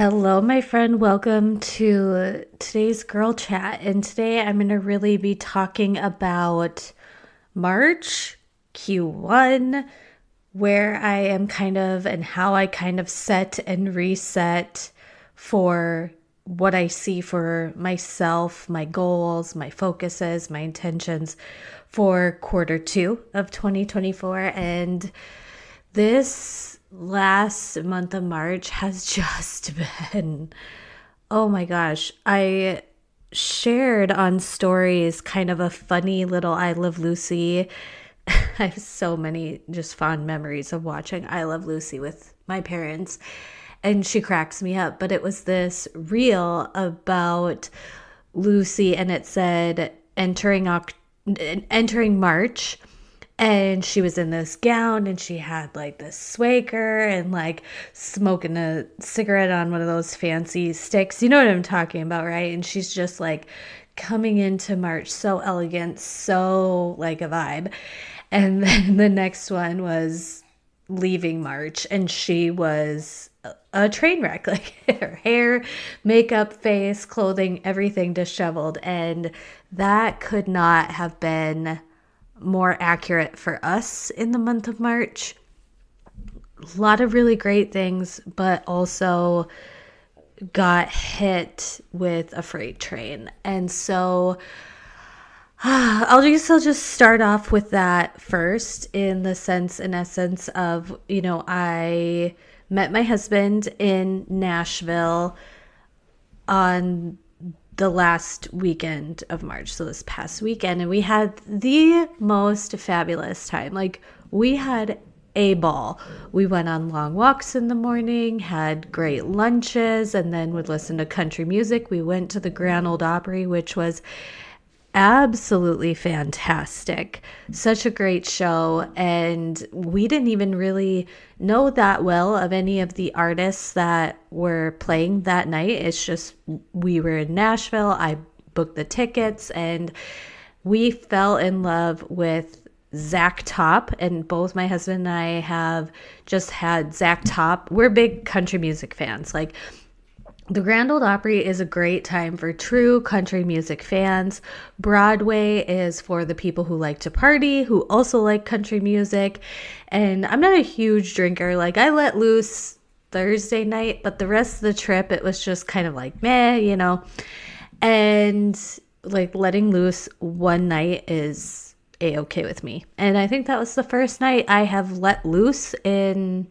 Hello, my friend. Welcome to today's girl chat. And today I'm going to really be talking about March, Q1, where I am and how I kind of set and reset for what I see for myself, my goals, my focuses, my intentions for quarter two of 2024. And this last month of March has just been, oh my gosh. I shared on stories kind of a funny little I Love Lucy. I have so many just fond memories of watching I Love Lucy with my parents, and she cracks me up. But it was this reel about Lucy, and it said entering March. And she was in this gown and she had like this swagger and like smoking a cigarette on one of those fancy sticks. You know what I'm talking about, right? And she's just like coming into March so elegant, so like a vibe. And then the next one was leaving March and she was a train wreck, like her hair, makeup, face, clothing, everything disheveled. And that could not have been more accurate for us in the month of March. A lot of really great things, but also got hit with a freight train. And so I'll just start off with that first in essence of, I met my husband in Nashville on the last weekend of March, so this past weekend, and we had the most fabulous time. Like, we had a ball. We went on long walks in the morning, had great lunches, and then would listen to country music. We went to the Grand Ole Opry, which was absolutely fantastic. Such a great show. And we didn't even really know that well of any of the artists that were playing that night. It's just we were in Nashville. I booked the tickets and we fell in love with Zach Top. And both my husband and I have just had Zach Top. We're big country music fans. Like, the Grand Ole Opry is a great time for true country music fans. Broadway is for the people who like to party, who also like country music. And I'm not a huge drinker. Like, I let loose Thursday night, but the rest of the trip, it was just kind of like, meh, And like letting loose one night is a-okay with me. And I think that was the first night I have let loose in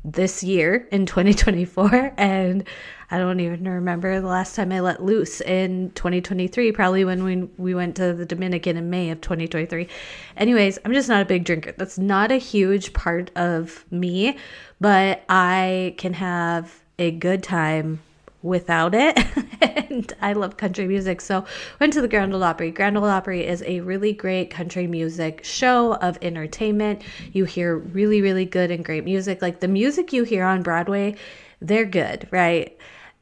this year in 2024, and I don't even remember the last time I let loose in 2023, probably when we went to the Dominican in May of 2023. Anyways, I'm just not a big drinker. That's not a huge part of me, but I can have a good time without it. And I love country music, so went to the Grand Ole Opry. Grand Ole Opry is a really great country music show of entertainment. You hear really, really good and great music. Like, the music you hear on Broadway, they're good, right?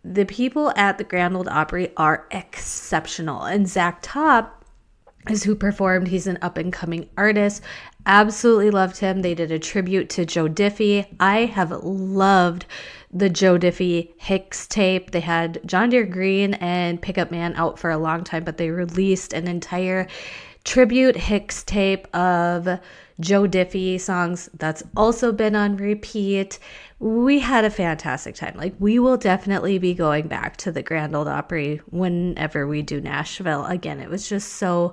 The people at the Grand Ole Opry are exceptional. And Zach Top is who performed. He's an up-and-coming artist. Absolutely loved him. They did a tribute to Joe Diffie. I have loved the Joe Diffie Hicks tape. They had John Deere Green and Pickup Man out for a long time, but they released an entire tribute Hicks tape of Joe Diffie songs that's also been on repeat. We had a fantastic time. Like, we will definitely be going back to the Grand Ole Opry whenever we do Nashville again. It was just so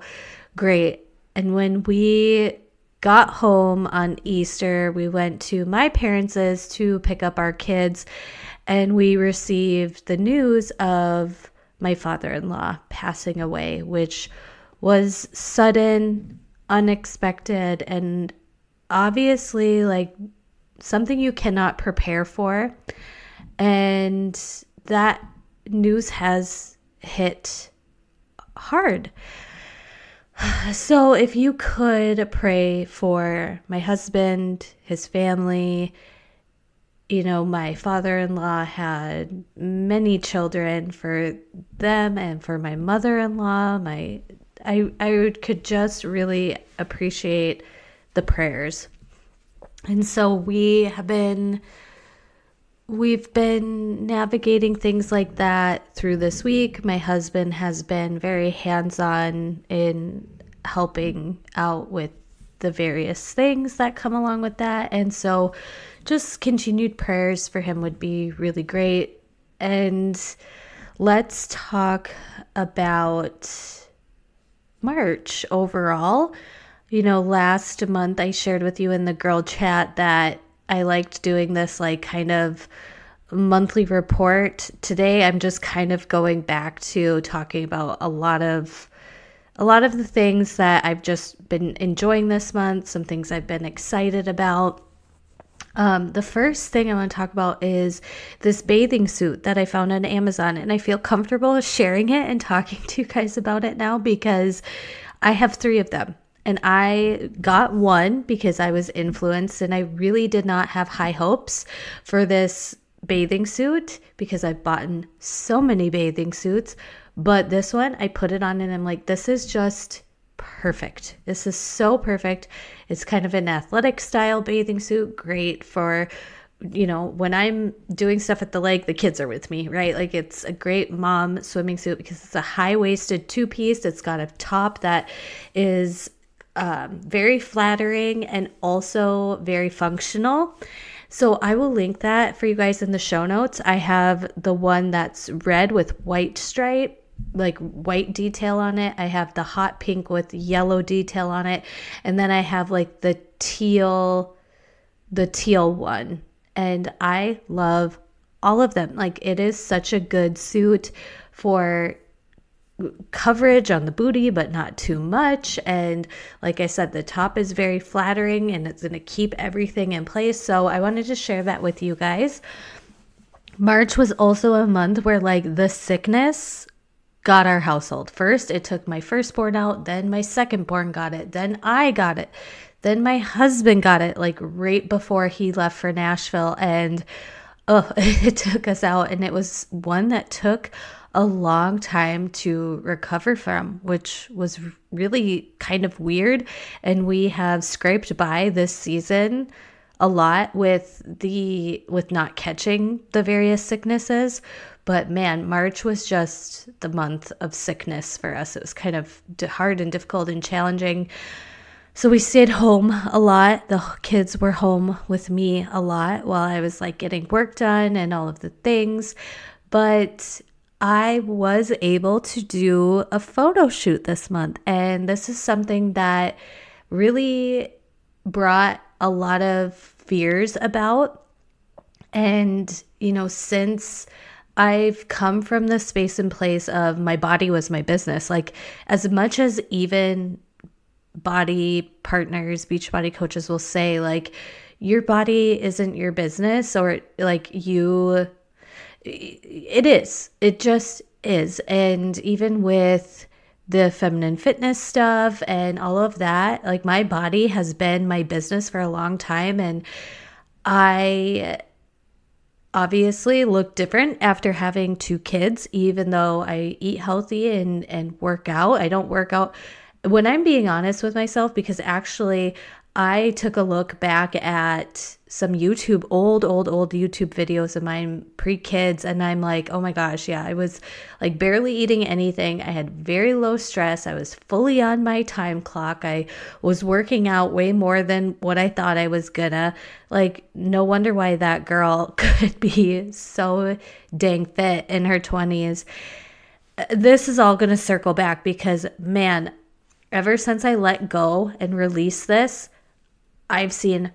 great. And when we got home on Easter, we went to my parents' to pick up our kids, and we received the news of my father-in-law passing away, which was sudden, unexpected, and obviously like something you cannot prepare for. And that news has hit hard. So if you could pray for my husband, his family. My father-in-law had many children, for them and for my mother-in-law. I could just really appreciate the prayers. And so we we've been navigating things like that through this week. My husband has been very hands-on in helping out with the various things that come along with that. And so just continued prayers for him would be really great. And let's talk about March overall. You know, last month I shared with you in the girl chat that I liked doing this like kind of monthly report. Today I'm just kind of going back to talking about a lot of the things that I've just been enjoying this month, some things I've been excited about. The first thing I want to talk about is this bathing suit that I found on Amazon, and I feel comfortable sharing it and talking to you guys about it now because I have 3 of them. And I got one because I was influenced, and I really did not have high hopes for this bathing suit because I've bought so many bathing suits. But this one, I put it on and I'm like, this is just perfect. This is so perfect. It's kind of an athletic style bathing suit, great for, you know, when I'm doing stuff at the lake, the kids are with me, right? Like it's a great mom swimming suit because it's a high-waisted 2-piece. It's got a top that is very flattering and also very functional. So I will link that for you guys in the show notes. I have the one that's red with white stripe, like white detail on it. I have the hot pink with yellow detail on it. And then I have like the teal one. And I love all of them. Like it is such a good suit for coverage on the booty, but not too much. And like I said, the top is very flattering and it's going to keep everything in place. So I wanted to share that with you guys. March was also a month where like the sickness got our household. First, it took my firstborn out, then my secondborn got it, then I got it, then my husband got it like right before he left for Nashville. And it took us out, and it was one that took a long time to recover from, which was really kind of weird. And we have scraped by this season a lot with not catching the various sicknesses. But man, March was just the month of sickness for us. It was kind of hard and difficult and challenging. So we stayed home a lot. The kids were home with me a lot while I was like getting work done and all of the things. But I was able to do a photo shoot this month. And this is something that really brought a lot of fears about. And, you know, since I've come from the space and place of my body was my business, like as much as even body partners, beach body coaches will say like, your body isn't your business, or like it is. It just is. And even with the feminine fitness stuff and all of that, like my body has been my business for a long time. And I obviously look different after having 2 kids, even though I eat healthy and work out. I don't work out when I'm being honest with myself, because actually I took a look back at some old YouTube videos of mine pre-kids, and I'm like, oh my gosh, yeah, I was like barely eating anything. I had very low stress. I was fully on my time clock. I was working out way more than what I thought I was gonna. Like, no wonder why that girl could be so dang fit in her 20s. This is all gonna circle back because, man, ever since I let go and release this, I've seen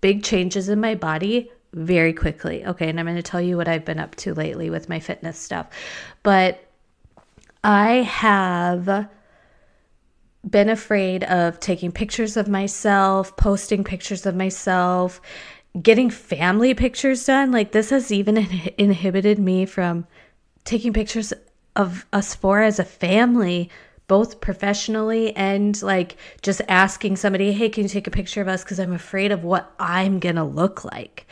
big changes in my body very quickly. Okay, and I'm going to tell you what I've been up to lately with my fitness stuff. But I have been afraid of taking pictures of myself, posting pictures of myself, getting family pictures done. Like this has even inhibited me from taking pictures of us 4 as a family, both professionally and like just asking somebody, hey, can you take a picture of us? Because I'm afraid of what I'm going to look like.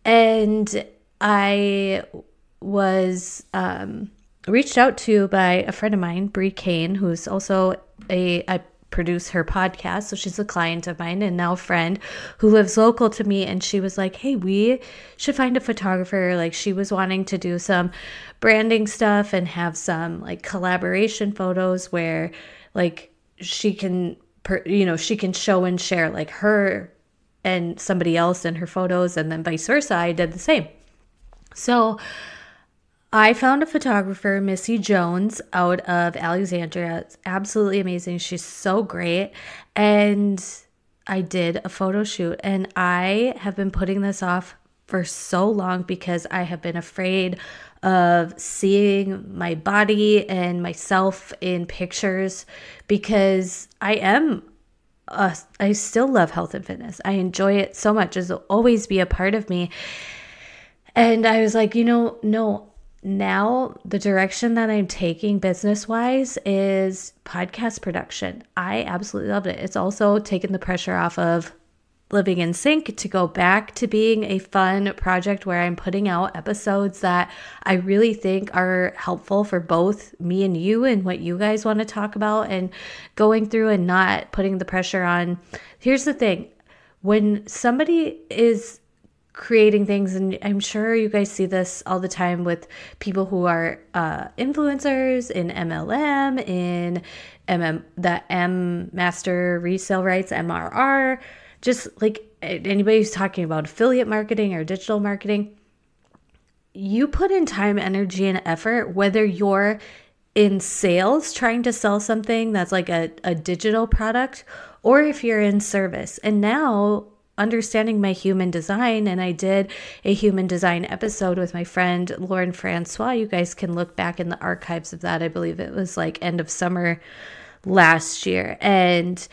And I was reached out to by a friend of mine, Bree Kane, who's also I produce her podcast. So she's a client of mine and now a friend who lives local to me. And she was like, hey, we should find a photographer. Like, she was wanting to do some branding stuff and have some like collaboration photos where like she can, she can show and share like her and somebody else in her photos, and then vice versa. I did the same. So I found a photographer, Missy Jones, out of Alexandria. It's absolutely amazing. She's so great. And I did a photo shoot, and I have been putting this off for so long because I have been afraid of seeing my body and myself in pictures, because I still love health and fitness. I enjoy it so much. It'll always be a part of me. And I was like, no. Now the direction that I'm taking business-wise is podcast production. I absolutely loved it. It's also taken the pressure off of Living in Sync to go back to being a fun project where I'm putting out episodes that I really think are helpful for both me and you and what you guys want to talk about, and going through and not putting the pressure on. Here's the thing. When somebody is creating things, and I'm sure you guys see this all the time with people who are influencers in MLM, in the M Master Resale Rights, MRR, just like anybody who's talking about affiliate marketing or digital marketing, you put in time, energy, and effort, whether you're in sales trying to sell something that's like a digital product, or if you're in service. And now understanding my human design, and I did a human design episode with my friend Lauren Francois. You guys can look back in the archives of that. I believe it was like end of summer last year. And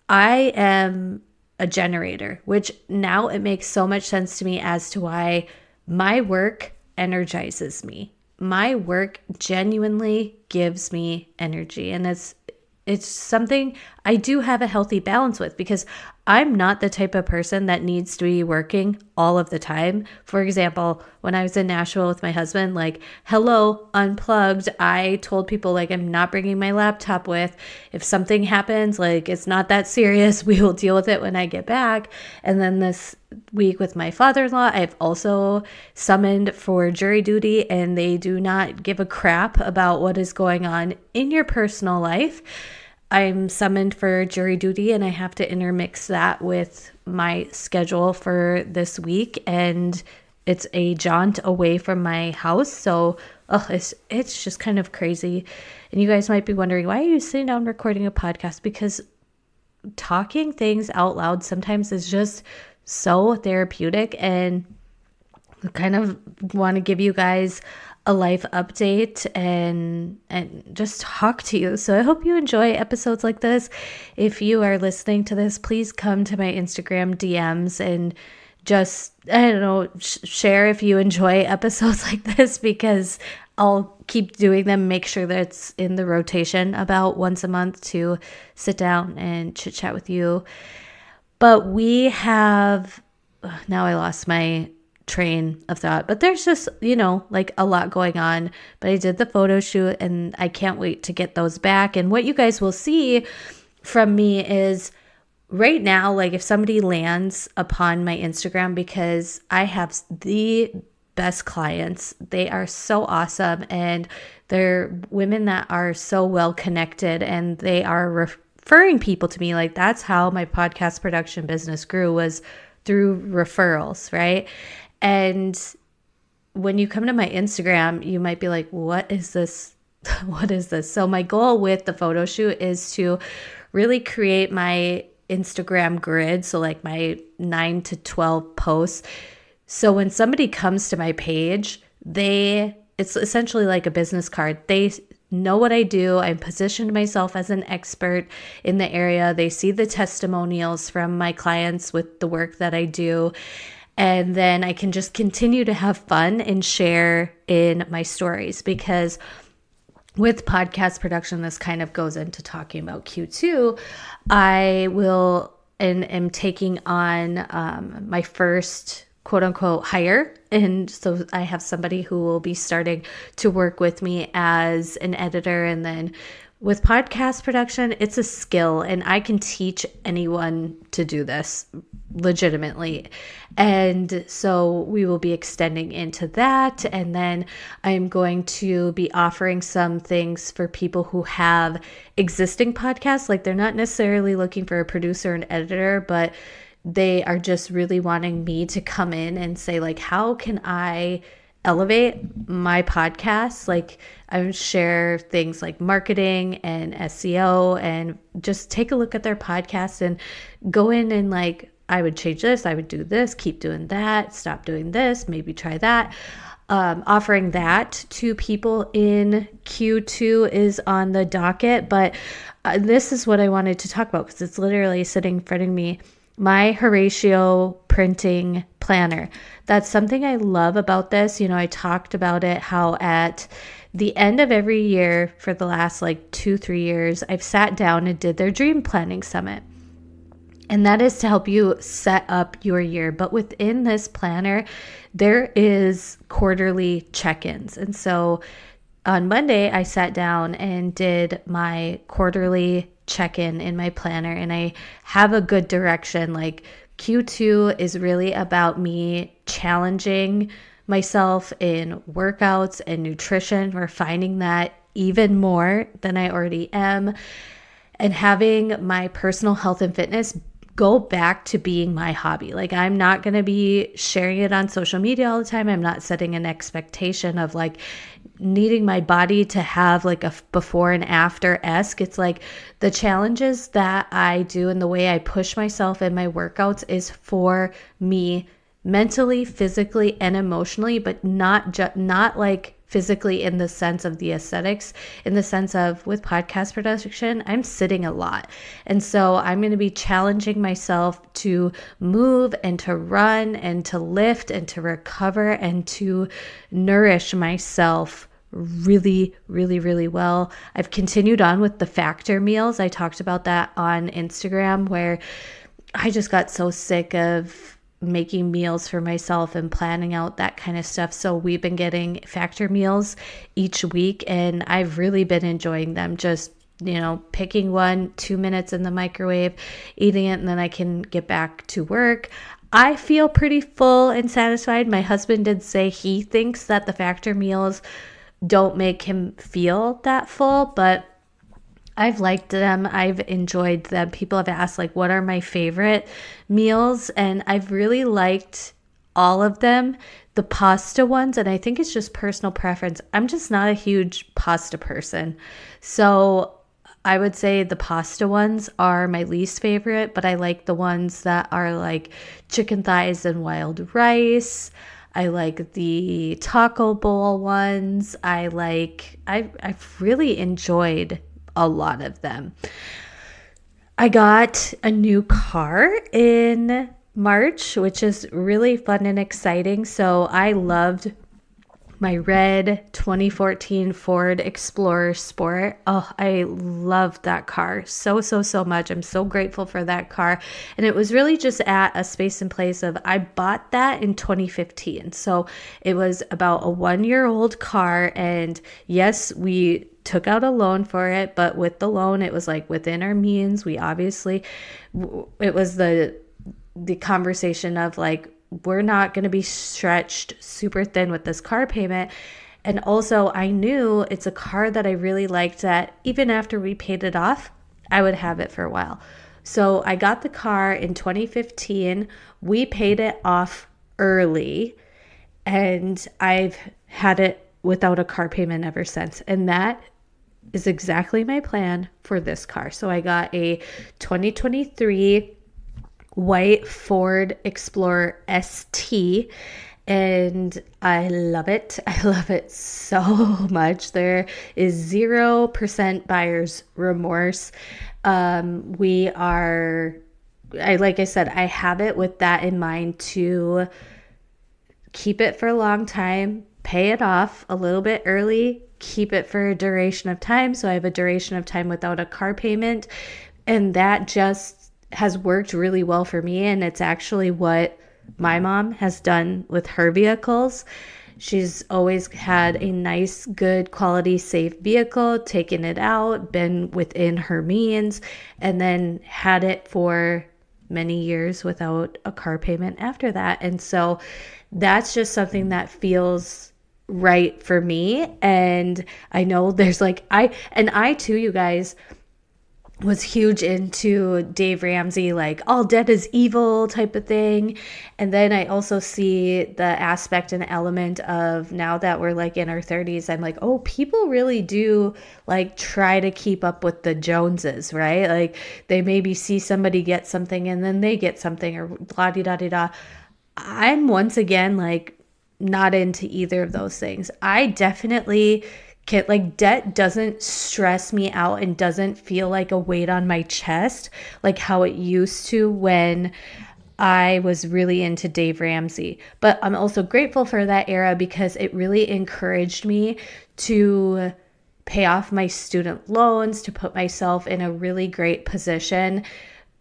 I am a generator, which now it makes so much sense to me as to why my work energizes me. My work genuinely gives me energy, and it's something I do have a healthy balance with, because I'm not the type of person that needs to be working all of the time. For example, when I was in Nashville with my husband, like, hello, unplugged. I told people, like, I'm not bringing my laptop with. If something happens, like, it's not that serious. We will deal with it when I get back. And then this week with my father-in-law, I've also summoned for jury duty, and they do not give a crap about what is going on in your personal life. I'm summoned for jury duty, and I have to intermix that with my schedule for this week, and it's a jaunt away from my house. So it's just kind of crazy. And you guys might be wondering, why are you sitting down recording a podcast? Because talking things out loud sometimes is just so therapeutic, and I kind of want to give you guys a life update and just talk to you. So I hope you enjoy episodes like this. If you are listening to this, please come to my Instagram DMs and just, I don't know, share if you enjoy episodes like this, because I'll keep doing them, make sure that it's in the rotation about once a month to sit down and chit chat with you. But we have, now I lost my train of thought, but there's just, like a lot going on. But I did the photo shoot, and I can't wait to get those back. And what you guys will see from me is right now, like if somebody lands upon my Instagram, because I have the best clients, they are so awesome, and they're women that are so well connected, and they are referring people to me. Like, that's how my podcast production business grew, was through referrals, right? And when you come to my Instagram, you might be like, what is this? What is this? So my goal with the photo shoot is to really create my Instagram grid. So like my 9 to 12 posts. So when somebody comes to my page, it's essentially like a business card. They know what I do. I've positioned myself as an expert in the area. They see the testimonials from my clients with the work that I do. And then I can just continue to have fun and share in my stories, because with podcast production, this kind of goes into talking about Q2. I will and am taking on my first quote unquote hire. And so I have somebody who will be starting to work with me as an editor, and then with podcast production, it's a skill, and I can teach anyone to do this legitimately. And so we will be extending into that. And then I'm going to be offering some things for people who have existing podcasts. Like, they're not necessarily looking for a producer and editor, but they are just really wanting me to come in and say, like, how can I elevate my podcast? Like, I would share things like marketing and SEO, and just take a look at their podcast and go in and, like, I would change this, I would do this, keep doing that, stop doing this, maybe try that. Offering that to people in Q2 is on the docket, but this is what I wanted to talk about because it's literally sitting in front of me. My Horatio printing planner. That's something I love about this. You know, I talked about it, how at the end of every year for the last like 2-3 years, I've sat down and did their dream planning summit. And that is to help you set up your year. But within this planner, there is quarterly check-ins. And so on Monday, I sat down and did my quarterly check-in in my planner, and I have a good direction. Like, Q2 is really about me challenging myself in workouts and nutrition, refining that even more than I already am, and having my personal health and fitness go back to being my hobby. Like, I'm not going to be sharing it on social media all the time. I'm not setting an expectation of like needing my body to have like a before and after-esque. It's like the challenges that I do and the way I push myself in my workouts is for me mentally, physically, and emotionally, but not like physically in the sense of the aesthetics, in the sense of with podcast production, I'm sitting a lot. And so I'm going to be challenging myself to move and to run and to lift and to recover and to nourish myself really, really, really well. I've continued on with the factor meals. I talked about that on Instagram, where I just got so sick of making meals for myself and planning out that kind of stuff. So we've been getting factor meals each week, and I've really been enjoying them. Just, you know, picking one, 2 minutes in the microwave, eating it, and then I can get back to work. I feel pretty full and satisfied. My husband did say he thinks that the factor meals don't make him feel that full, but I've liked them. I've enjoyed them. People have asked, like, what are my favorite meals? And I've really liked all of them. The pasta ones, and I think it's just personal preference. I'm just not a huge pasta person. So I would say the pasta ones are my least favorite, but I like the ones that are like chicken thighs and wild rice. I like the taco bowl ones. I've really enjoyed a lot of them. I got a new car in March, which is really fun and exciting. So I loved my red 2014 Ford Explorer Sport. Oh, I loved that car so much. I'm so grateful for that car. And it was really just at a space and place of, I bought that in 2015. So it was about a 1-year-old car. And yes, we took out a loan for it, but with the loan, it was like within our means. We obviously, it was the conversation of like, we're not going to be stretched super thin with this car payment. And also I knew it's a car that I really liked, that even after we paid it off, I would have it for a while. So I got the car in 2015. We paid it off early, and I've had it without a car payment ever since. And that is exactly my plan for this car. So I got a 2023 white Ford Explorer ST, and I love it. I love it so much. There is 0% buyer's remorse. Like I said, I have it with that in mind to keep it for a long time, pay it off a little bit early, keep it for a duration of time. So I have a duration of time without a car payment. And that just has worked really well for me. And it's actually what my mom has done with her vehicles. She's always had a nice, good quality, safe vehicle, taken it out, been within her means, and then had it for many years without a car payment after that. And so that's just something that feels right for me. And I know there's like, I too, you guys, was huge into Dave Ramsey, like all debt is evil type of thing. And then I also see the aspect and element of, now that we're like in our 30s, I'm like, oh, people really do like try to keep up with the Joneses, right? Like they maybe see somebody get something and then they get something, or blah, da, da, da. I'm once again like not into either of those things. I definitely can, like, debt doesn't stress me out and doesn't feel like a weight on my chest like how it used to when I was really into Dave Ramsey. But I'm also grateful for that era because it really encouraged me to pay off my student loans, to put myself in a really great position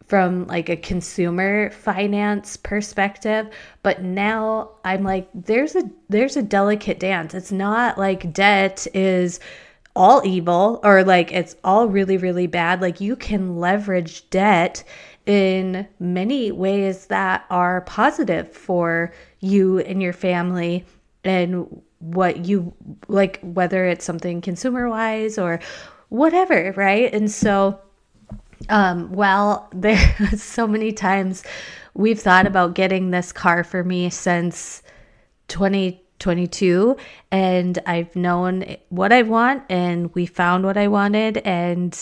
from like a consumer finance perspective. But now I'm like, there's a delicate dance. It's not like debt is all evil or like it's all really, really bad. Like you can leverage debt in many ways that are positive for you and your family and what you like, whether it's something consumer wise or whatever, right? And so well, there so many times we've thought about getting this car for me since 2022, and I've known what I want and we found what I wanted. And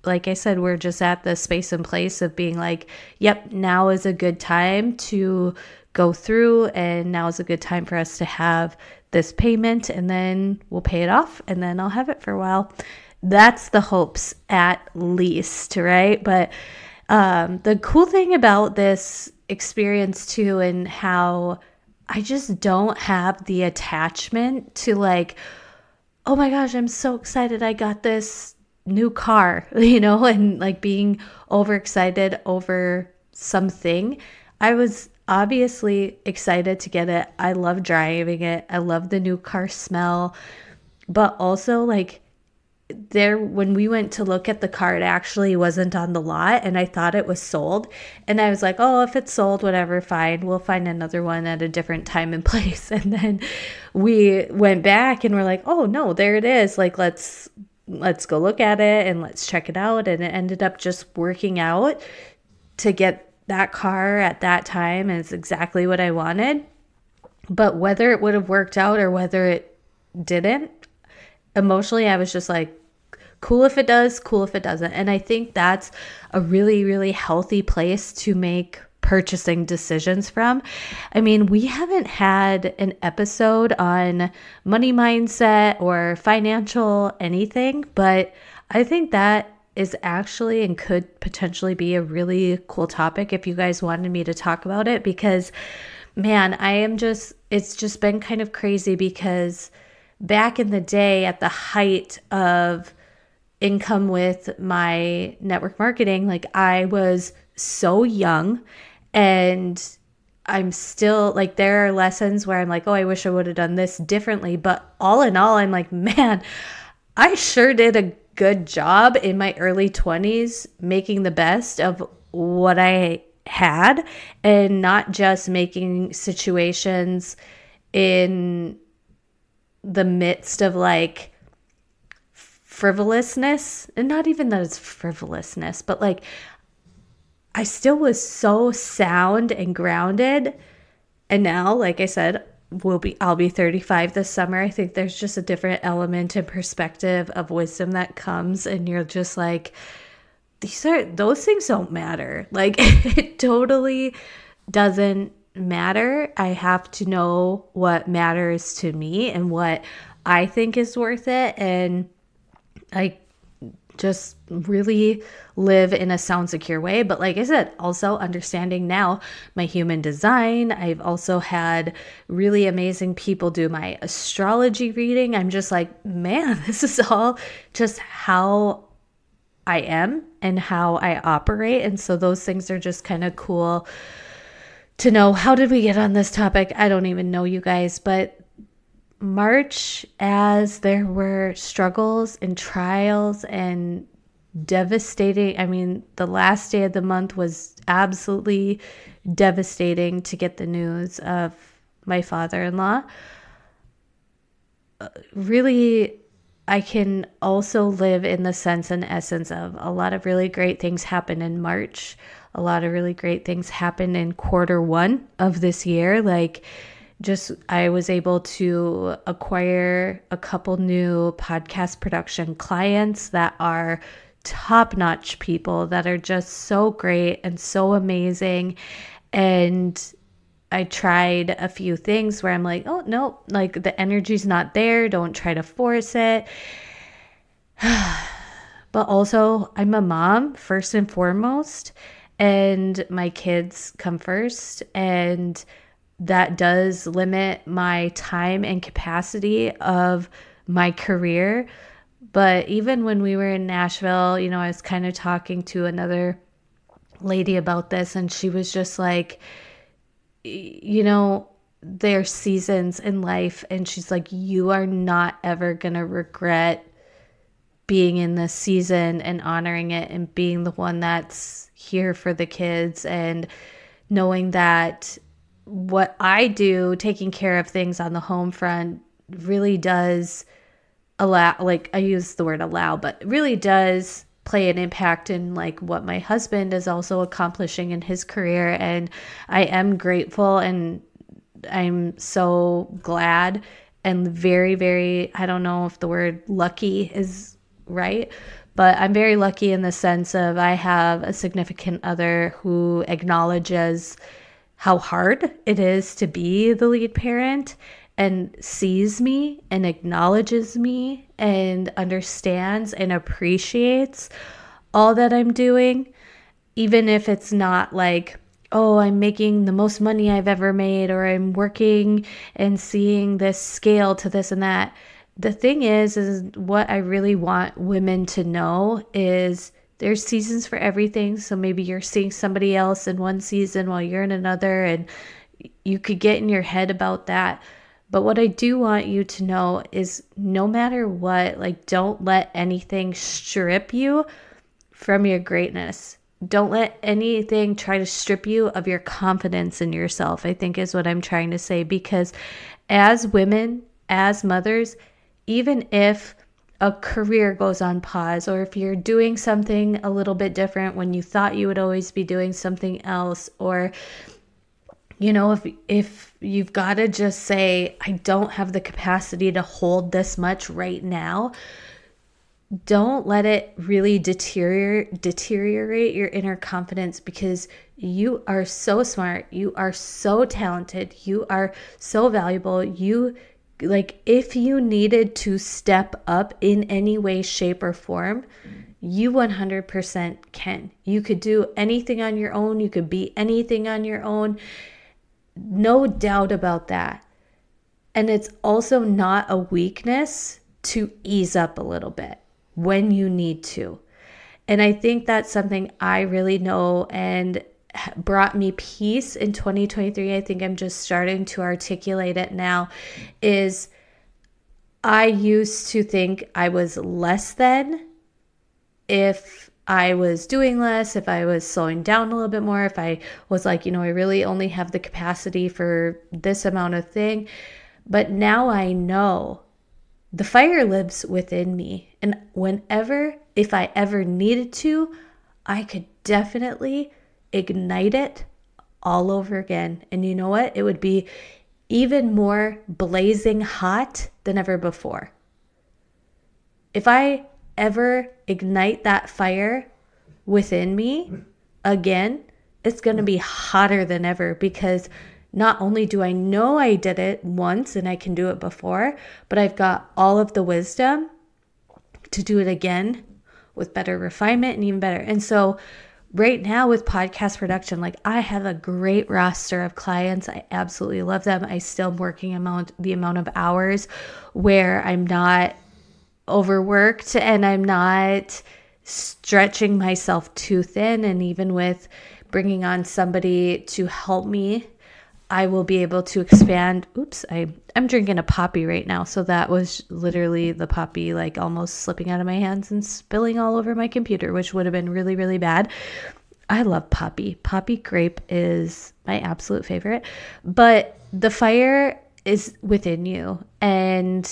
like I said, we're just at the space and place of being like, yep, now is a good time to go through, and now is a good time for us to have this payment, and then we'll pay it off and then I'll have it for a while. That's the hopes at least, right? But the cool thing about this experience too, and how I just don't have the attachment to like, oh my gosh, I'm so excited I got this new car, and like being overexcited over something. I was obviously excited to get it. I love driving it. I love the new car smell, but also like, when we went to look at the car, it actually wasn't on the lot and I thought it was sold. And I was like, oh, if it's sold, whatever, fine. We'll find another one at a different time and place. And then we went back and we're like, oh no, there it is. Like, let's go look at it and let's check it out. And it ended up just working out to get that car at that time. And it's exactly what I wanted. But whether it would have worked out or whether it didn't, emotionally, I was just like, cool if it does, cool if it doesn't. And I think that's a really, really healthy place to make purchasing decisions from. I mean, we haven't had an episode on money mindset or financial anything, but I think that is actually and could potentially be a really cool topic if you guys wanted me to talk about it, because man, it's just been kind of crazy because back in the day at the height of income with my network marketing, like I was so young and I'm still like, there are lessons where I'm like, oh, I wish I would have done this differently. But all in all, I'm like, man, I sure did a good job in my early 20s making the best of what I had and not just making situations in the midst of like frivolousness, and not even that it's frivolousness, but like I still was so sound and grounded. And now, like I said, I'll be 35 this summer. I think there's just a different element and perspective of wisdom that comes, and you're just like, those things don't matter. Like it totally doesn't matter. I have to know what matters to me and what I think is worth it. And I just really live in a sound, secure way. But like I said, also understanding now my human design. I've also had really amazing people do my astrology reading. I'm just like, man, this is all just how I am and how I operate. And so those things are just kind of cool to know. How did we get on this topic? I don't even know, you guys, but March, as there were struggles and trials and devastating, I mean, the last day of the month was absolutely devastating to get the news of my father-in-law. Really, I can also live in the sense and essence of a lot of really great things happen in March. A lot of really great things happen in Q1 of this year. Like, just I was able to acquire a couple new podcast production clients that are top-notch people that are just so great and so amazing. And I tried a few things where I'm like, oh, no, like the energy's not there. Don't try to force it. But also, I'm a mom first and foremost, and my kids come first. And that does limit my time and capacity of my career. But even when we were in Nashville, you know, I was kind of talking to another lady about this, and she was just like, you know, there's seasons in life, and she's like, you are not ever going to regret being in this season and honoring it and being the one that's here for the kids, and knowing that what I do, taking care of things on the home front, really does allow, like I use the word allow, but really does play an impact in like what my husband is also accomplishing in his career. And I am grateful, and I'm so glad and very, very, I don't know if the word lucky is right, but I'm very lucky in the sense of I have a significant other who acknowledges how hard it is to be the lead parent, and sees me and acknowledges me and understands and appreciates all that I'm doing, even if it's not like, oh, I'm making the most money I've ever made, or I'm working and seeing this scale to this and that. The thing is what I really want women to know is there's seasons for everything. So maybe you're seeing somebody else in one season while you're in another, and you could get in your head about that. But what I do want you to know is no matter what, like, don't let anything strip you from your greatness. Don't let anything try to strip you of your confidence in yourself, I think is what I'm trying to say. Because as women, as mothers, even if a career goes on pause, or if you're doing something a little bit different when you thought you would always be doing something else, or you know, if you've got to just say, I don't have the capacity to hold this much right now, don't let it really deteriorate your inner confidence, because you are so smart, you are so talented, you are so valuable. You, like, if you needed to step up in any way, shape, or form, you 100% can. You could do anything on your own. You could be anything on your own. No doubt about that. And it's also not a weakness to ease up a little bit when you need to. And I think that's something I really know and brought me peace in 2023. I think I'm just starting to articulate it now. Is I used to think I was less than if I was doing less, if I was slowing down a little bit more, if I was like, you know, I really only have the capacity for this amount of thing. But now I know the fire lives within me. And whenever, if I ever needed to, I could definitely ignite it all over again. And you know what? It would be even more blazing hot than ever before. If I ever ignite that fire within me again, it's going to be hotter than ever, because not only do I know I did it once and I can do it before, but I've got all of the wisdom to do it again with better refinement and even better. And so right now with podcast production, like, I have a great roster of clients. I absolutely love them. I still am working the amount of hours where I'm not overworked and I'm not stretching myself too thin. And even with bringing on somebody to help me I will be able to expand. Oops, I'm drinking a poppy right now. So that was literally the poppy like almost slipping out of my hands and spilling all over my computer, which would have been really, really bad. I love poppy. Poppy grape is my absolute favorite. But the fire is within you. And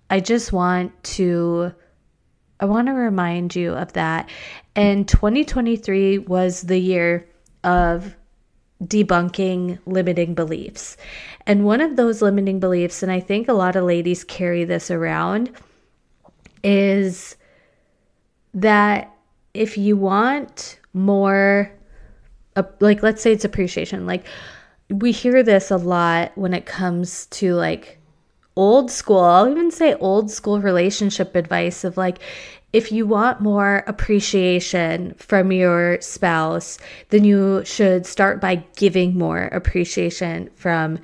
I just I want to remind you of that. And 2023 was the year of debunking limiting beliefs. And one of those limiting beliefs, and I think a lot of ladies carry this around, is that if you want more, like let's say it's appreciation, like we hear this a lot when it comes to like old school, I'll even say old school relationship advice of like, if you want more appreciation from your spouse, then you should start by giving more appreciation from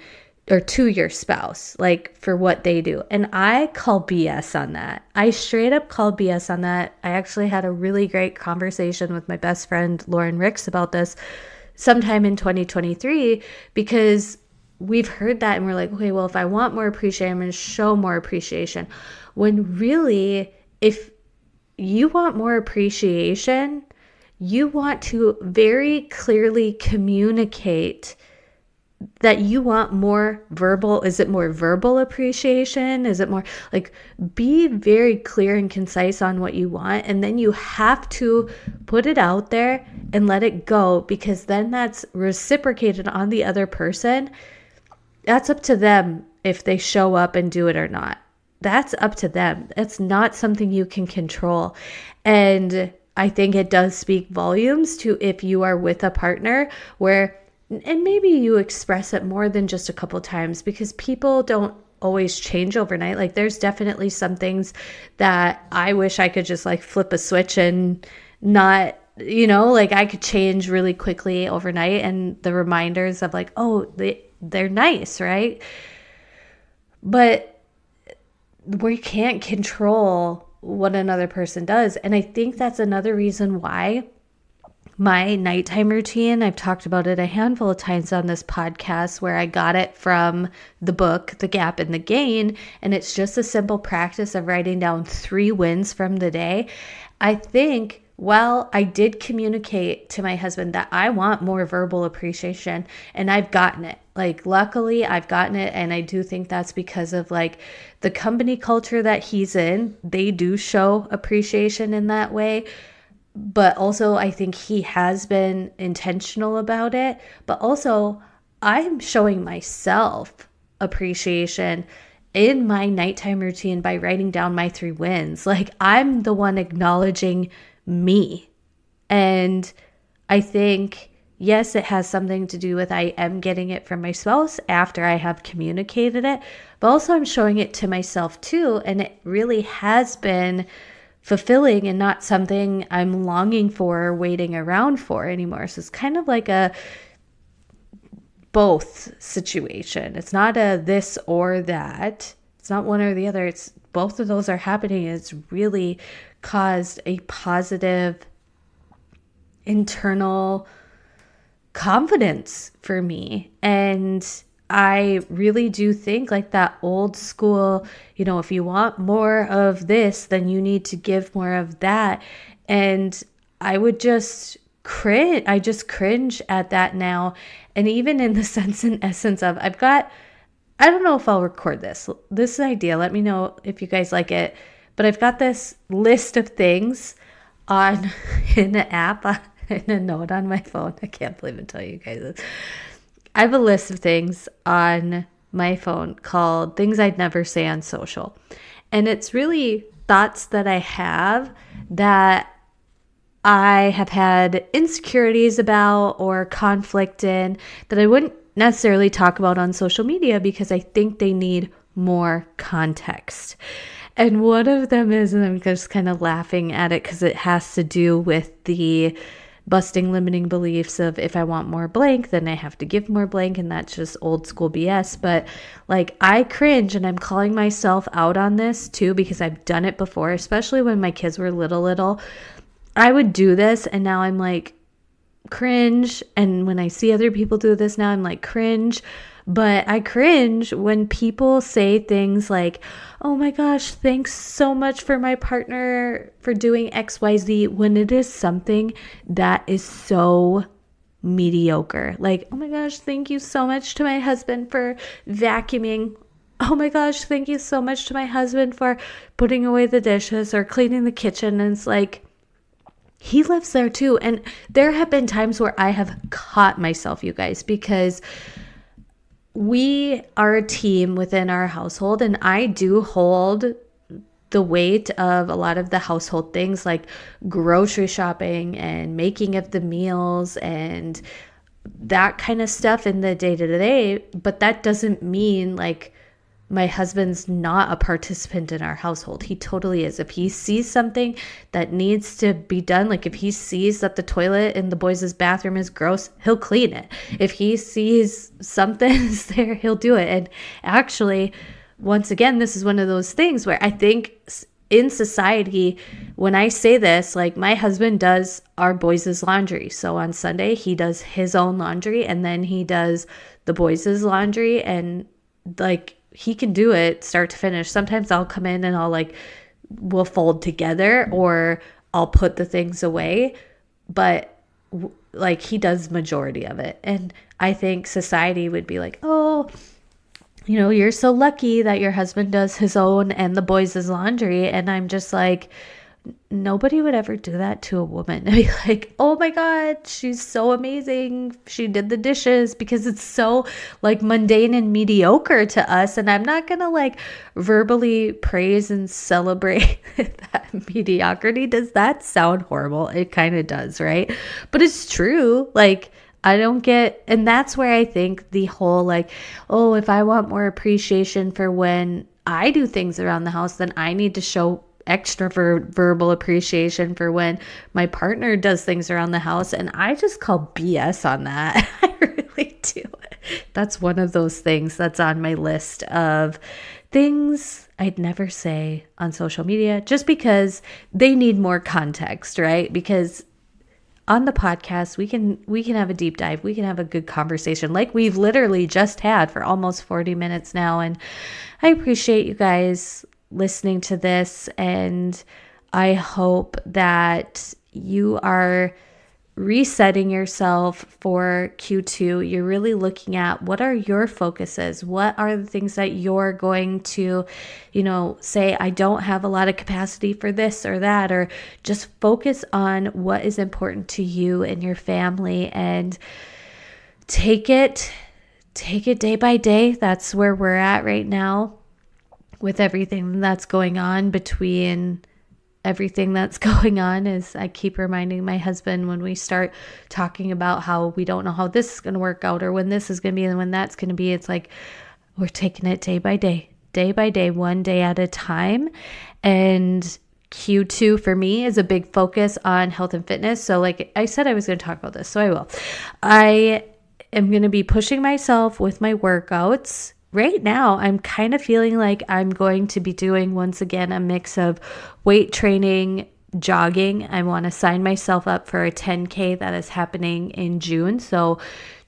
or to your spouse, like for what they do. And I call BS on that. I straight up call BS on that. I actually had a really great conversation with my best friend, Lauren Ricks, about this sometime in 2023, because we've heard that and we're like, okay, well, if I want more appreciation, I'm going to show more appreciation. When really, if you want more appreciation, you want to very clearly communicate that you want more verbal. Is it more verbal appreciation? Is it more like, be very clear and concise on what you want. And then you have to put it out there and let it go, because then that's reciprocated on the other person. That's up to them if they show up and do it or not. That's up to them. It's not something you can control. And I think it does speak volumes to if you are with a partner where, and maybe you express it more than just a couple times, because people don't always change overnight. Like there's definitely some things that I wish I could just like flip a switch and not, like I could change really quickly overnight. And the reminders of like, oh, they're nice, right? But we can't control what another person does. And I think that's another reason why my nighttime routine, I've talked about it a handful of times on this podcast, where I got it from the book, The Gap and the Gain. And it's just a simple practice of writing down 3 wins from the day. I think, well, I did communicate to my husband that I want more verbal appreciation, and I've gotten it. Like, luckily, I've gotten it, and I do think that's because of, like, the company culture that he's in. They do show appreciation in that way, but also I think he has been intentional about it. But also, I'm showing myself appreciation in my nighttime routine by writing down my 3 wins. Like, I'm the one acknowledging me. And I think, yes, it has something to do with I am getting it from my spouse after I have communicated it, but also I'm showing it to myself too. And it really has been fulfilling and not something I'm longing for or waiting around for anymore. So it's kind of like a both situation. It's not a this or that. It's not one or the other. It's both of those are happening. It's really caused a positive internal confidence for me. And I really do think like that old school, if you want more of this, then you need to give more of that. And I would just cringe. I just cringe at that now. And even in the sense and essence of, I don't know if I'll record this idea. Let me know if you guys like it. But I've got this list of things in an app, in a note on my phone. I can't believe I'm telling you guys this. I have a list of things on my phone called Things I'd Never Say on Social. And it's really thoughts that I have that I have had insecurities about or conflict in that I wouldn't necessarily talk about on social media because I think they need more context. And one of them is, and I'm just kind of laughing at it because it has to do with the busting limiting beliefs of if I want more blank, then I have to give more blank. And that's just old school BS. But like I cringe, and I'm calling myself out on this too, because I've done it before, especially when my kids were little. I would do this. And now I'm like, cringe. And when I see other people do this now, I'm like, cringe. But I cringe when people say things like, oh my gosh, thanks so much for my partner for doing XYZ, when it is something that is so mediocre. Like, oh my gosh, thank you so much to my husband for vacuuming. Oh my gosh, thank you so much to my husband for putting away the dishes or cleaning the kitchen. And it's like, he lives there too. And there have been times where I have caught myself, you guys, because we are a team within our household, and I do hold the weight of a lot of the household things like grocery shopping and making of the meals and that kind of stuff in the day-to-day. But that doesn't mean like my husband's not a participant in our household. He totally is. If he sees something that needs to be done, like if he sees that the toilet in the boys' bathroom is gross, he'll clean it. If he sees something is there, he'll do it. And actually, once again, this is one of those things where I think in society, when I say this, like my husband does our boys' laundry. So on Sunday, he does his own laundry and then he does the boys' laundry, and like he can do it start to finish. Sometimes I'll come in and we'll fold together or I'll put the things away, but like he does majority of it. And I think society would be like, oh, you're so lucky that your husband does his own and the boys' laundry. And I'm just like, nobody would ever do that to a woman. I'd be like, oh my God, she's so amazing. She did the dishes, because it's so like mundane and mediocre to us. And I'm not going to like verbally praise and celebrate that mediocrity. Does that sound horrible? It kind of does, right? But it's true. Like, I don't get, and that's where I think the whole like, oh, if I want more appreciation for when I do things around the house, then I need to show extra verbal appreciation for when my partner does things around the house. And I just call BS on that. I really do. That's one of those things that's on my list of things I'd never say on social media, just because they need more context, right? Because on the podcast, we can have a deep dive. We can have a good conversation like we've literally just had for almost 40 minutes now. And I appreciate you guys listening to this. And I hope that you are resetting yourself for Q2. You're really looking at what are your focuses? What are the things that you're going to, say, I don't have a lot of capacity for this or that, or just focus on what is important to you and your family and take it day by day. That's where we're at right now with everything that's going on. Between everything that's going on, is I keep reminding my husband when we start talking about how we don't know how this is going to work out or when this is going to be and when that's going to be. It's like we're taking it day by day, one day at a time. And Q2 for me is a big focus on health and fitness. So like I said, I was going to talk about this, so I will. I am going to be pushing myself with my workouts. Right now, I'm kind of feeling like I'm going to be doing, once again, a mix of weight training, jogging. I want to sign myself up for a 10K that is happening in June. So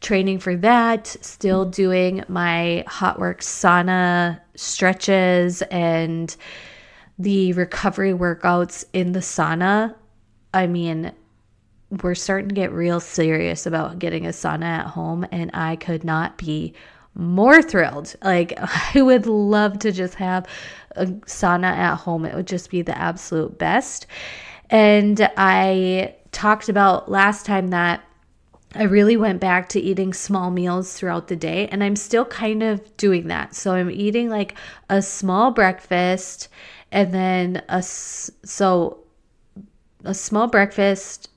training for that, still doing my hot work sauna stretches and the recovery workouts in the sauna. I mean, we're starting to get real serious about getting a sauna at home, and I could not be more thrilled. Like, I would love to just have a sauna at home. It would just be the absolute best. And I talked about last time that I really went back to eating small meals throughout the day, and I'm still kind of doing that. So I'm eating like a small breakfast and then a small breakfast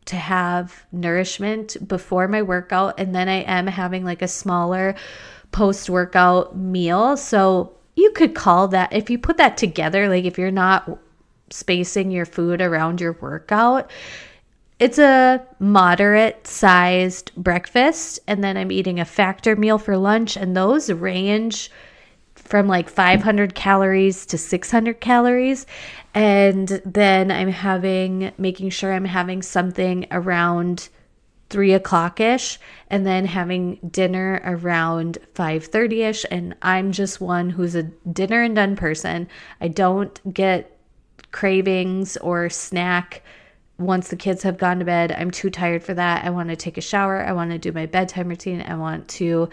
to have nourishment before my workout, and then I am having like a smaller post-workout meal. So you could call that, if you put that together, like if you're not spacing your food around your workout, it's a moderate sized breakfast, and then I'm eating a factor meal for lunch, and those range from like 500 calories to 600 calories. And then I'm making sure I'm having something around 3 o'clock-ish, and then having dinner around 5:30-ish. And I'm just one who's a dinner and done person. I don't get cravings or snack once the kids have gone to bed. I'm too tired for that. I want to take a shower. I want to do my bedtime routine. I want to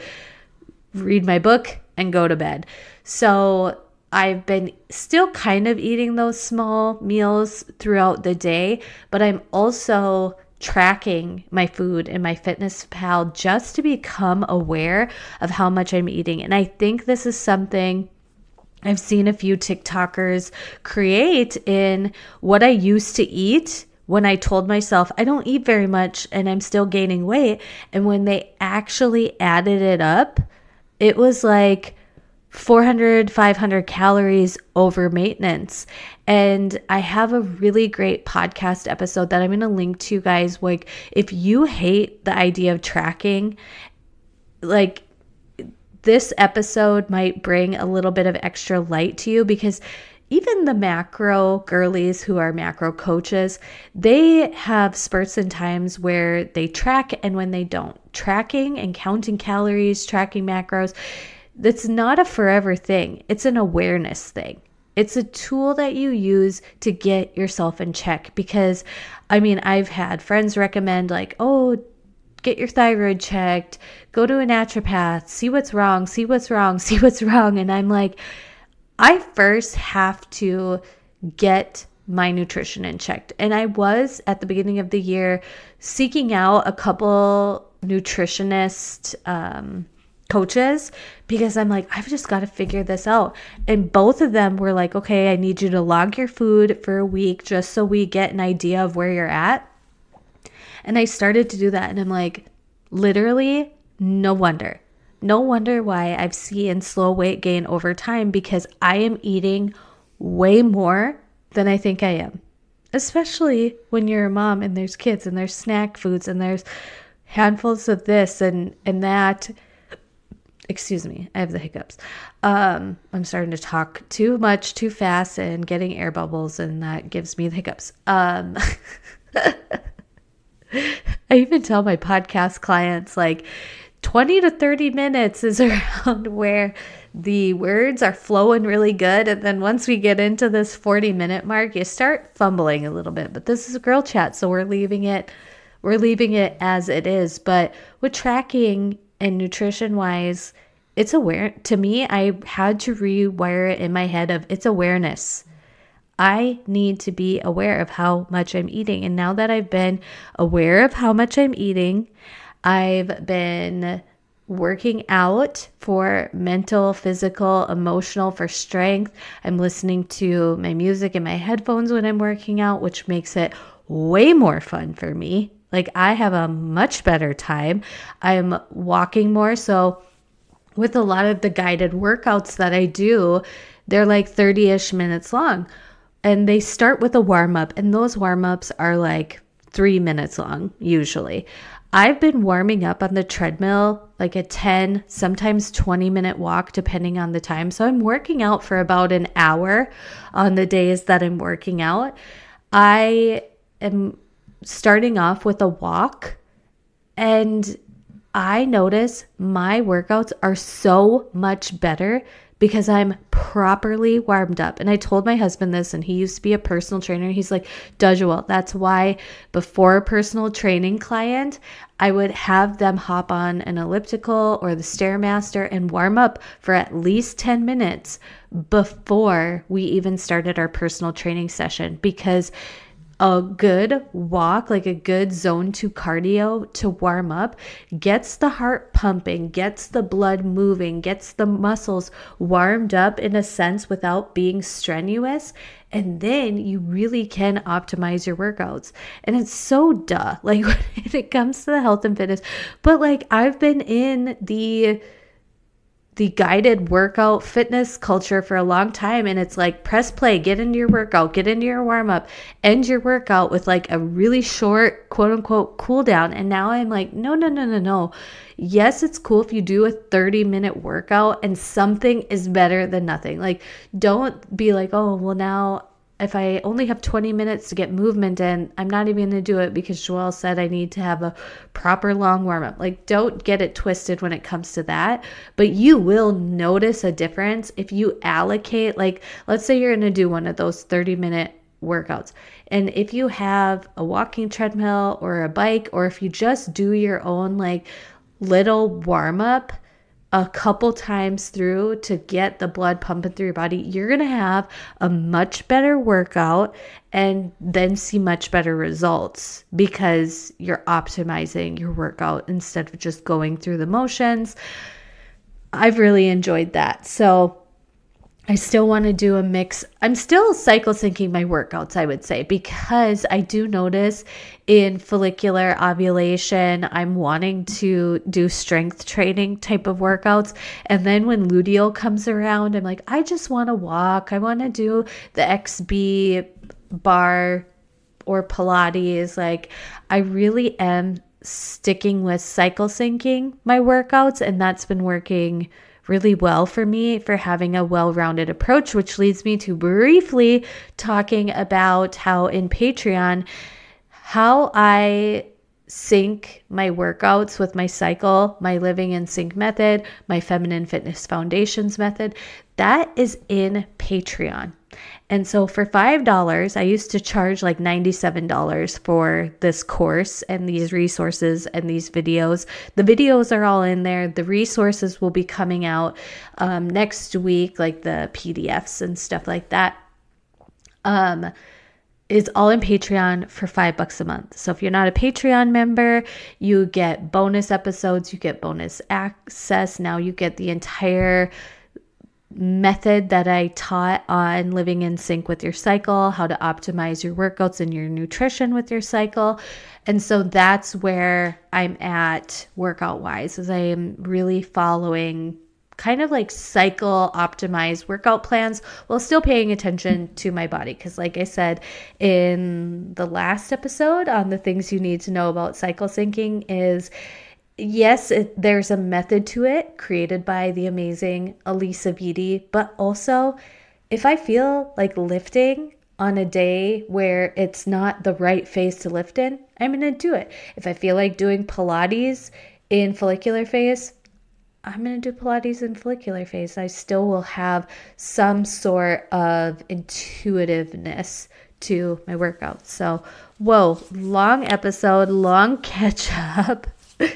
read my book and go to bed. So I've been still kind of eating those small meals throughout the day, but I'm also tracking my food in my MyFitnessPal just to become aware of how much I'm eating. And I think this is something I've seen a few TikTokers create in what I used to eat when I told myself I don't eat very much and I'm still gaining weight. And when they actually added it up, it was like 400, 500 calories over maintenance. And I have a really great podcast episode that I'm going to link to you guys. Like, if you hate the idea of tracking, like, this episode might bring a little bit of extra light to you, because even the macro girlies who are macro coaches, they have spurts and times where they track and when they don't. Tracking and counting calories, tracking macros, that's not a forever thing. It's an awareness thing. It's a tool that you use to get yourself in check. Because, I mean, I've had friends recommend like, oh, get your thyroid checked, go to a naturopath, see what's wrong, see what's wrong, see what's wrong. And I'm like, I first have to get my nutrition in checked. And I was at the beginning of the year seeking out a couple nutritionist coaches, because I'm like, I've just got to figure this out. And both of them were like, okay, I need you to log your food for a week just so we get an idea of where you're at. And I started to do that. And I'm like, literally, no wonder why I've seen slow weight gain over time, because I am eating way more than I think I am. Especially when you're a mom and there's kids and there's snack foods and there's handfuls of this and that. Excuse me, I have the hiccups. I'm starting to talk too much, too fast, and getting air bubbles, and that gives me the hiccups. I even tell my podcast clients, like, 20 to 30 minutes is around where the words are flowing really good. And then once we get into this 40-minute mark, you start fumbling a little bit. But this is a girl chat, so we're leaving it as it is. But with tracking and nutrition wise, it's aware. To me, I had to rewire it in my head of it's awareness. I need to be aware of how much I'm eating. And now that I've been aware of how much I'm eating, I've been working out for mental, physical, emotional, for strength. I'm listening to my music in my headphones when I'm working out, which makes it way more fun for me. Like, I have a much better time. I'm walking more. So with a lot of the guided workouts that I do, they're like 30-ish minutes long. And they start with a warm-up. And those warm-ups are like 3 minutes long, usually. I've been warming up on the treadmill like a 10, sometimes 20-minute walk, depending on the time. So I'm working out for about an hour on the days that I'm working out. I am starting off with a walk, and I notice my workouts are so much better because I'm properly warmed up. And I told my husband this, and he used to be a personal trainer. He's like, Dudgewell, that's why before a personal training client, I would have them hop on an elliptical or the Stairmaster and warm up for at least 10 minutes before we even started our personal training session, because a good walk, like a good zone 2 cardio to warm up, gets the heart pumping, gets the blood moving, gets the muscles warmed up in a sense without being strenuous. And then you really can optimize your workouts. And it's so duh, like, when it comes to the health and fitness. But like, I've been in the guided workout fitness culture for a long time. And it's like, press play, get into your workout, get into your warm up, end your workout with like a really short, quote unquote, cool down. And now I'm like, no. Yes, it's cool if you do a 30-minute workout, and something is better than nothing. Like, don't be like, oh, well, now if I only have 20 minutes to get movement in, I'm not even going to do it because Joelle said I need to have a proper long warm up. Like, don't get it twisted when it comes to that, but you will notice a difference if you allocate, like, let's say you're going to do one of those 30-minute workouts. And if you have a walking treadmill or a bike, or if you just do your own like little warm up a couple times through to get the blood pumping through your body, you're going to have a much better workout and then see much better results because you're optimizing your workout instead of just going through the motions. I've really enjoyed that. So I still want to do a mix. I'm still cycle syncing my workouts, I would say, because I do notice in follicular ovulation, I'm wanting to do strength training type of workouts. And then when luteal comes around, I'm like, I just want to walk. I want to do the XB bar or Pilates. Like, I really am sticking with cycle syncing my workouts, and that's been working really well for me for having a well-rounded approach, which leads me to briefly talking about how in Patreon, how I sync my workouts with my cycle, my living in sync method, my feminine fitness foundations method. That is in Patreon. And so for $5, I used to charge like $97 for this course and these resources and these videos. The videos are all in there. The resources will be coming out next week, like the PDFs and stuff like that. It's all in Patreon for $5 a month. So if you're not a Patreon member, you get bonus episodes, you get bonus access. Now you get the entire method that I taught on living in sync with your cycle, how to optimize your workouts and your nutrition with your cycle. And so that's where I'm at workout wise, is I am really following kind of like cycle optimized workout plans while still paying attention to my body. Because like I said in the last episode on the things you need to know about cycle syncing is, yes, there's a method to it created by the amazing Elisa Vitti, but also if I feel like lifting on a day where it's not the right phase to lift in, I'm going to do it. If I feel like doing Pilates in follicular phase, I'm going to do Pilates in follicular phase. I still will have some sort of intuitiveness to my workouts. So, whoa, long episode, long catch up.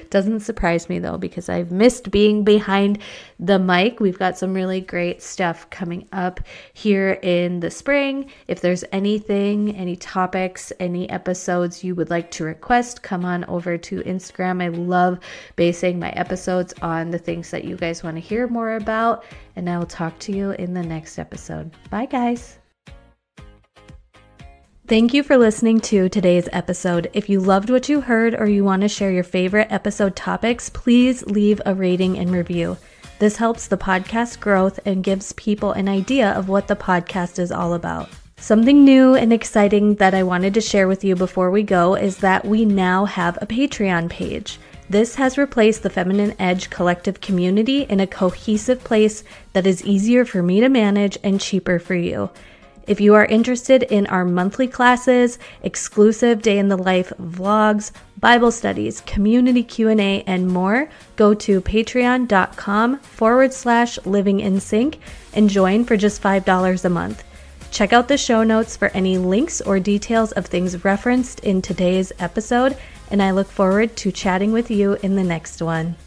Doesn't surprise me though, because I've missed being behind the mic. We've got some really great stuff coming up here in the spring. If there's anything, any topics, any episodes you would like to request, come on over to Instagram. I love basing my episodes on the things that you guys want to hear more about. And I will talk to you in the next episode. Bye guys. Thank you for listening to today's episode. If you loved what you heard or you want to share your favorite episode topics, please leave a rating and review. This helps the podcast growth and gives people an idea of what the podcast is all about. Something new and exciting that I wanted to share with you before we go is that we now have a Patreon page. This has replaced the Feminine Edge collective community in a cohesive place that is easier for me to manage and cheaper for you. If you are interested in our monthly classes, exclusive day in the life vlogs, Bible studies, community Q&A, and more, go to patreon.com/livingInSync and join for just $5 a month. Check out the show notes for any links or details of things referenced in today's episode, and I look forward to chatting with you in the next one.